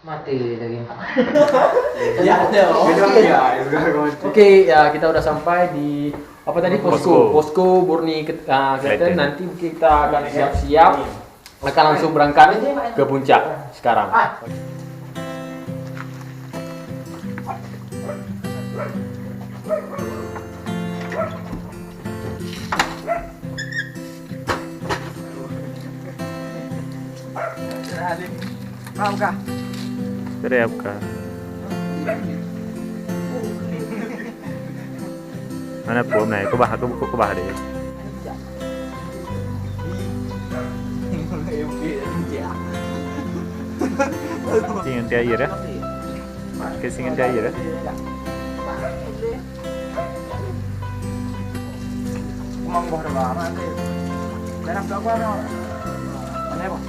Mati lagi. Oke, ya kita udah sampai di apa tadi posko Burni Klaten. Nanti kita akan siap-siap akan langsung berangkat ke puncak sekarang. Paham kah? Terap kah? Mana puam này có bà đi. Singin dia air ya? Ke singin dia air ya? Kumang boh dah lama ni. Dalam tak apa no. Mana boh?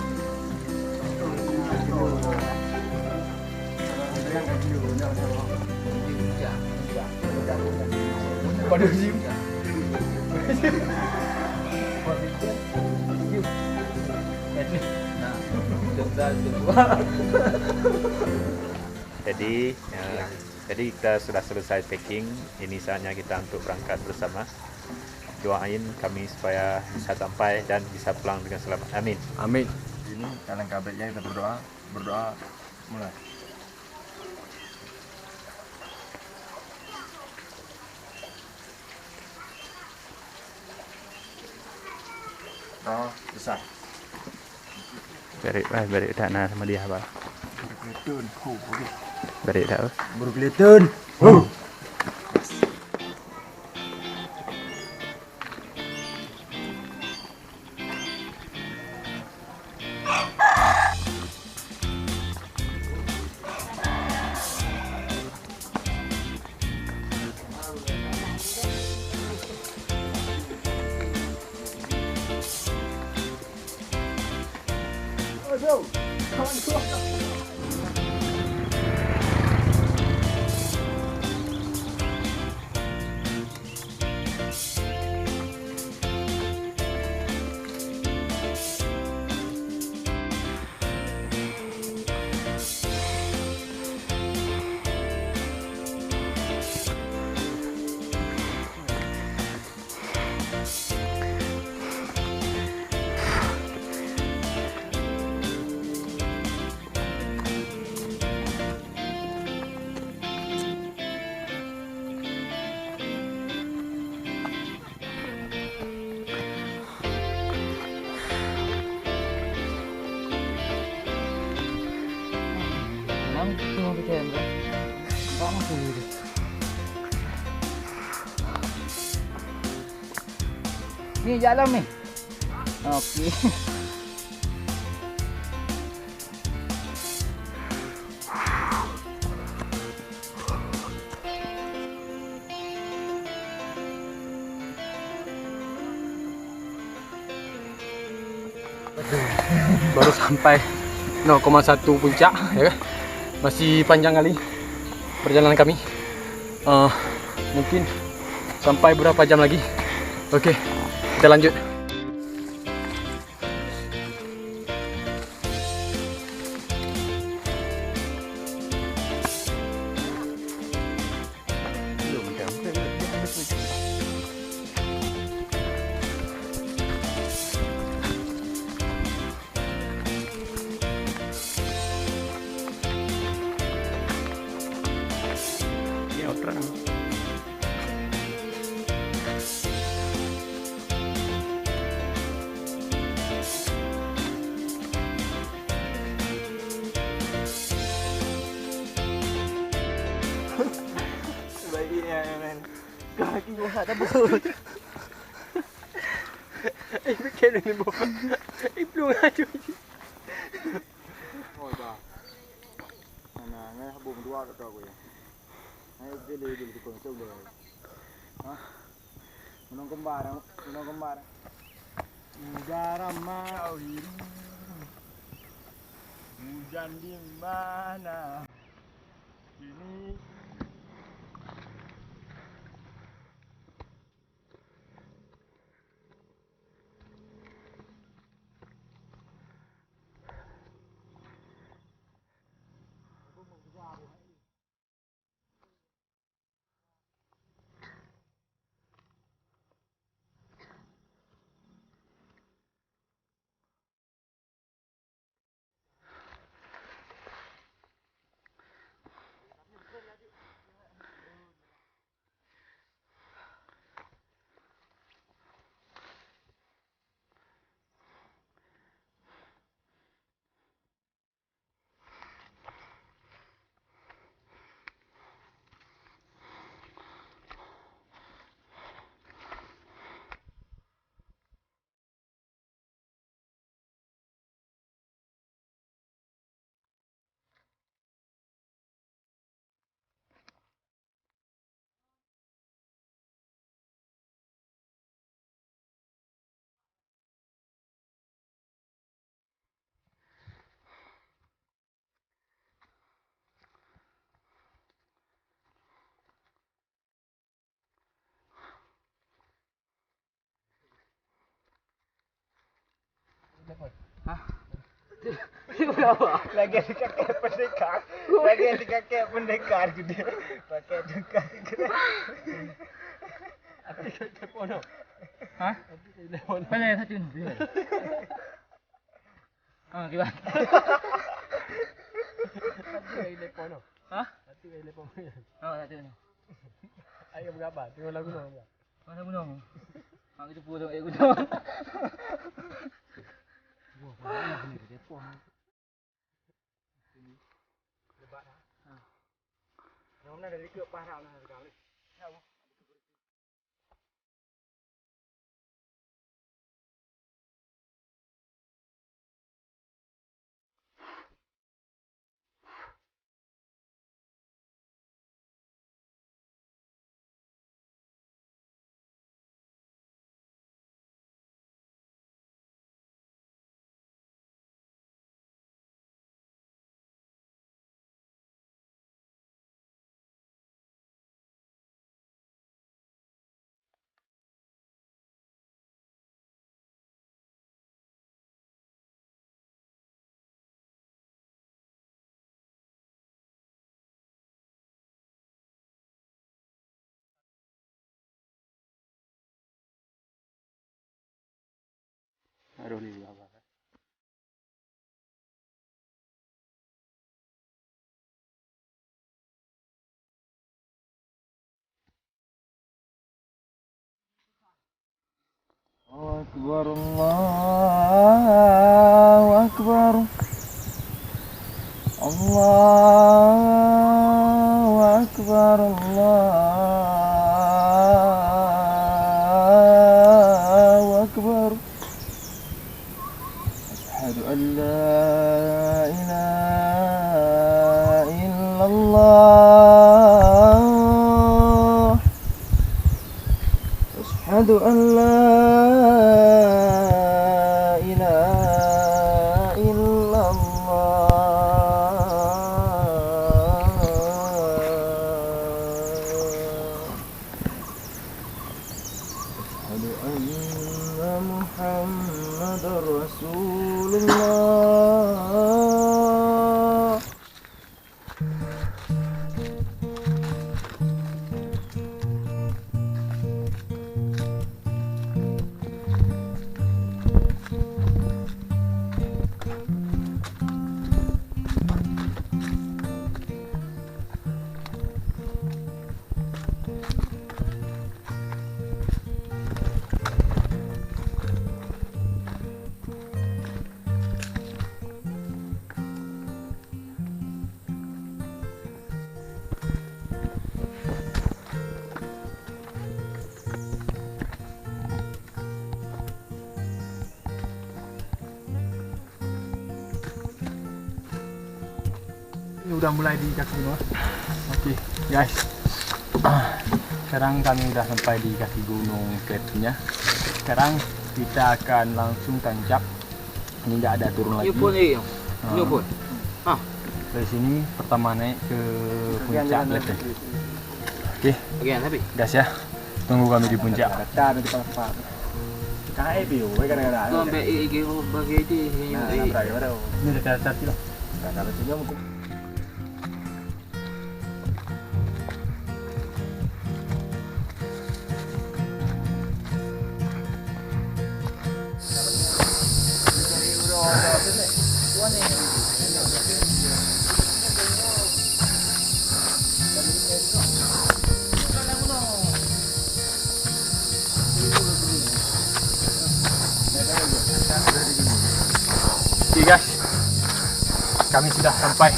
Waduh sih. Jadi kita sudah selesai packing. Ini saatnya kita untuk berangkat bersama. Doain kami supaya bisa sampai dan bisa pulang dengan selamat. Amin. Amin. Ini alangkah baiknya kita berdoa mulai. Besar. Balik dah nak sama dia apa? Balik dah. Berkelitun. Ni jalan ni. Okey. Baru sampai 0,1 puncak ya kan? Masih panjang kali perjalanan kami. Mungkin sampai berapa jam lagi. Oke, kita lanjut. Kaki gua tak tabut. Fikir ni boh. Belum ada. Oh dah. Mana ngai habung dua kat aku ya. Ngai beli di kau tu boleh. Hah? Menong kembar. Mujarama awiri. Hujan di mana? Ini Lagi di kakek pendekar. Lagi di kakek pendekar gede. Pakai tukar gede. Telepono. Hah? Telepono. Mana satu ni? Gimana? Telepono. Hah? Telepono. Satu ni. Ayo berapa? Tengok lagu no. Mana gunung? Kita pulang gunung. Yang mana dari ke parah nak sekali. Aduh ni apa? Akbar Allahu Akbar Allahu Akbar Allahu Akbar Asyhadu an la ilaha illallah Asyhadu an la Rasulullah Ini udah mulai di kaki gunung. Okey, guys. Sekarang kami udah sampai di kaki gunung Ketunya. Sekarang kita akan langsung tancap. Ini enggak ada turun lagi. ni. Ni pun. Dari sini pertama naik ke puncak Leteh. Okey, Bagian tapi. guys ya. Tunggu kami di puncak. Dah nanti pas. Kai bio, kadang-kadang. Kau ambil bagi dia. Ini dah tadi lah. Kalau senyum Oke guys, kami sudah sampai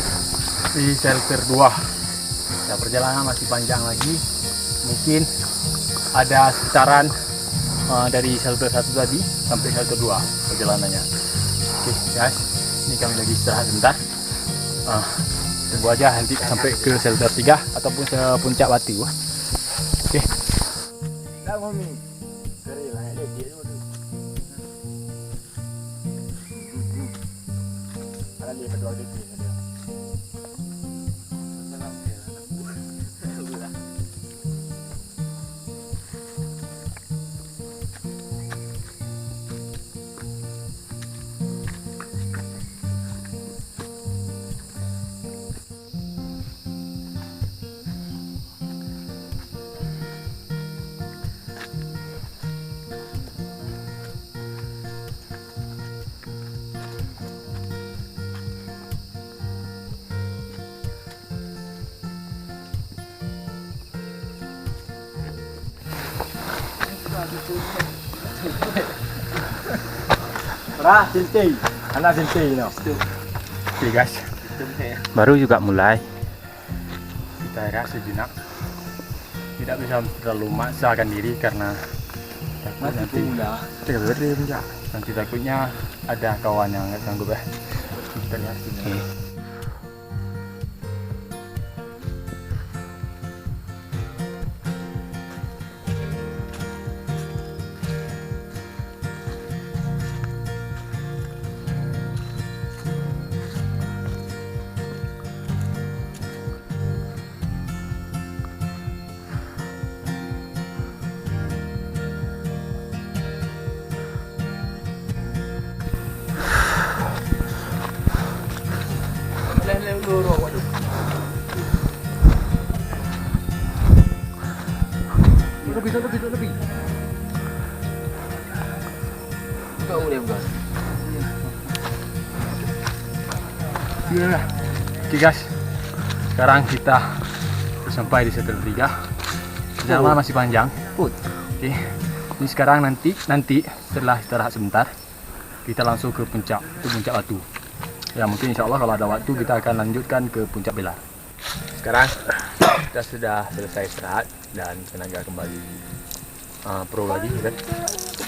di shelter 2. Ya, perjalanan masih panjang lagi. Mungkin ada sekitaran dari shelter 1 tadi sampai shelter 2 perjalanannya. Oke guys, ini kami lagi istirahat sebentar. Tunggu aja nanti sampai ke shelter 3 ataupun ke puncak Batu. Oke. dah mami. Keri lah dia dia dulu. Ada dia berdua dia. Rah, sinting. Anak sinting no. Okay guys, Baru juga mulai. kita rehat sejenak. Tidak bisa terlalu memaksakan diri karena takut nanti nanti takutnya ada kawan yang nggak sanggup ya. Kita lihat sini. Lebih. Kau boleh bukan? Ya. Oke guys, sekarang kita sampai di setel 3. Perjalanan masih panjang. Oke, ini sekarang nanti setelah istirahat sebentar kita langsung ke puncak, itu puncak batu. Ya mungkin insya Allah kalau ada waktu kita akan lanjutkan ke puncak Belar. Sekarang kita sudah selesai istirahat dan tenaga kembali pro lagi kan.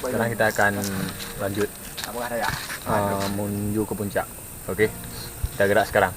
Sekarang kita akan lanjut menuju ke puncak. Oke, kita gerak sekarang.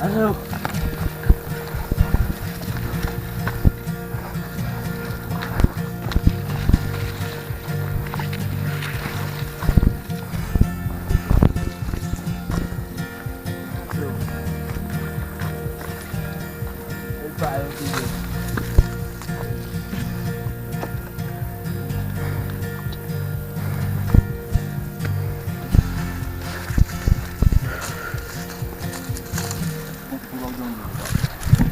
Aduh.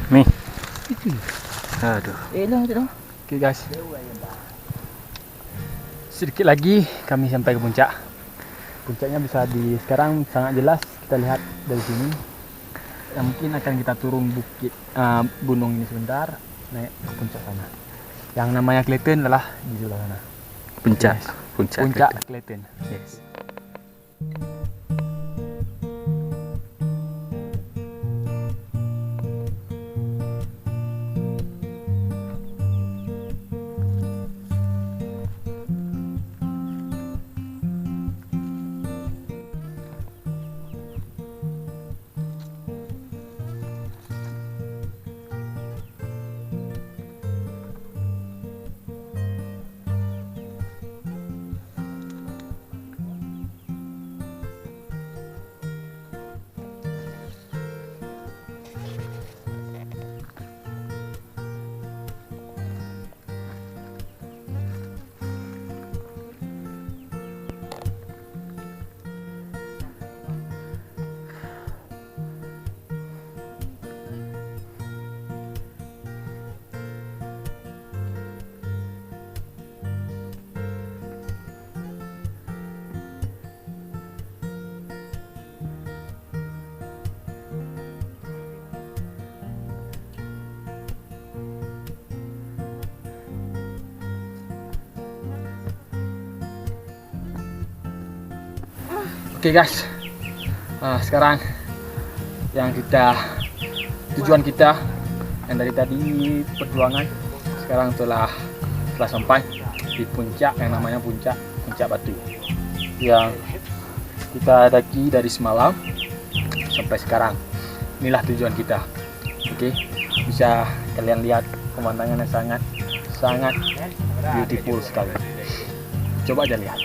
Ni. Aduh. Lah tu. Okay guys. Sedikit lagi kami sampai ke puncak. Puncaknya bisa sekarang sangat jelas kita lihat dari sini. Yang mungkin akan kita turun bukit gunung ini sebentar, naik ke puncak sana. Yang namanya Clayton adalah di sebelah sana. Puncak. Yes. Puncak. Puncak Clayton. Yes. Oke guys, sekarang tujuan kita yang dari tadi perjuangan sekarang telah sampai di puncak yang namanya puncak Batu yang kita daki dari semalam sampai sekarang. Inilah tujuan kita. Oke, bisa kalian lihat pemandangannya sangat beautiful sekali. Coba aja lihat.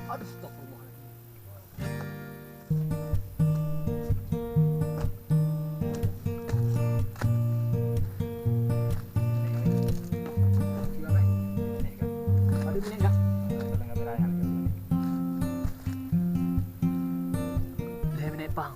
Astagfirullah. Ada minit enggak? Dalam kamera yang 2 minit bang.